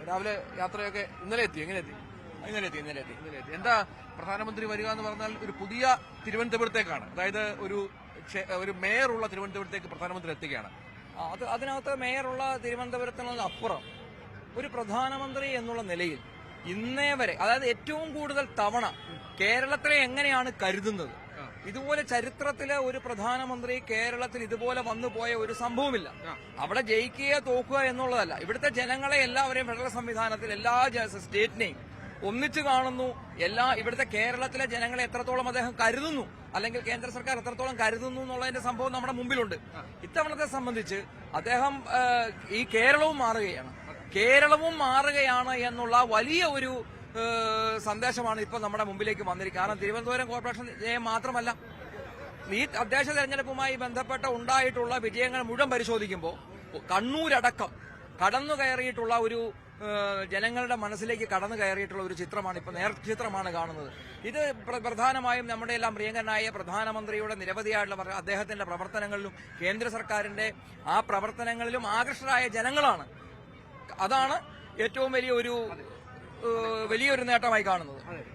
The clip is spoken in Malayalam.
രാവിലെ യാത്രയൊക്കെ ഇന്നലെ എത്തി. എങ്ങനെ എത്തി? ഇന്നലെ എത്തി. എന്താ പ്രധാനമന്ത്രി വരിക എന്ന് പറഞ്ഞാൽ ഒരു പുതിയ തിരുവനന്തപുരത്തേക്കാണ്, അതായത് ഒരു മേയറുള്ള തിരുവനന്തപുരത്തേക്ക് പ്രധാനമന്ത്രി എത്തുകയാണ്. അതിനകത്ത് മേയറുള്ള തിരുവനന്തപുരത്തിനുള്ള അപ്പുറം ഒരു പ്രധാനമന്ത്രി എന്നുള്ള നിലയിൽ ഇന്നേ വരെ, അതായത് ഏറ്റവും കൂടുതൽ തവണ കേരളത്തിലെ എങ്ങനെയാണ് കരുതുന്നത്, ഇതുപോലെ ചരിത്രത്തിലെ ഒരു പ്രധാനമന്ത്രി കേരളത്തിൽ ഇതുപോലെ വന്നുപോയ ഒരു സംഭവമില്ല. അവിടെ ജയിക്കുക തോക്കുക എന്നുള്ളതല്ല, ഇവിടുത്തെ ജനങ്ങളെ എല്ലാവരെയും ഫെഡറൽ സംവിധാനത്തിൽ എല്ലാ സ്റ്റേറ്റിനെയും ഒന്നിച്ചു കാണുന്നു. ഇവിടുത്തെ കേരളത്തിലെ ജനങ്ങളെ എത്രത്തോളം അദ്ദേഹം കരുതുന്നു, അല്ലെങ്കിൽ കേന്ദ്ര സർക്കാർ എത്രത്തോളം കരുതുന്നു എന്നുള്ളതിന്റെ സംഭവം നമ്മുടെ മുമ്പിലുണ്ട്. ഇത്തവണത്തെ സംബന്ധിച്ച് അദ്ദേഹം ഈ കേരളവും മാറുകയാണ് എന്നുള്ള വലിയ ഒരു സന്ദേശമാണ് ഇപ്പൊ നമ്മുടെ മുമ്പിലേക്ക് വന്നിരിക്കുന്നത്. കാരണം തിരുവനന്തപുരം കോർപ്പറേഷൻ ജയം മാത്രമല്ല, ഈ തദ്ദേശ തെരഞ്ഞെടുപ്പുമായി ബന്ധപ്പെട്ട ഉണ്ടായിട്ടുള്ള വിജയങ്ങൾ മുഴുവൻ പരിശോധിക്കുമ്പോൾ കണ്ണൂരടക്കം കടന്നു കയറിയിട്ടുള്ള ഒരു ജനങ്ങളുടെ മനസ്സിലേക്ക് കടന്നു കയറിയിട്ടുള്ള ഒരു ചിത്രമാണ് ഇപ്പൊ നേർചിത്രമാണ് കാണുന്നത്. ഇത് പ്രധാനമായും നമ്മുടെ എല്ലാം പ്രിയങ്കരനായ പ്രധാനമന്ത്രിയുടെ നിരവധിയായിട്ടുള്ള അദ്ദേഹത്തിന്റെ പ്രവർത്തനങ്ങളിലും കേന്ദ്ര സർക്കാരിന്റെ ആ പ്രവർത്തനങ്ങളിലും ആകർഷകരായ ജനങ്ങളാണ്. അതാണ് ഏറ്റവും വലിയൊരു നേട്ടമായി കാണുന്നത്.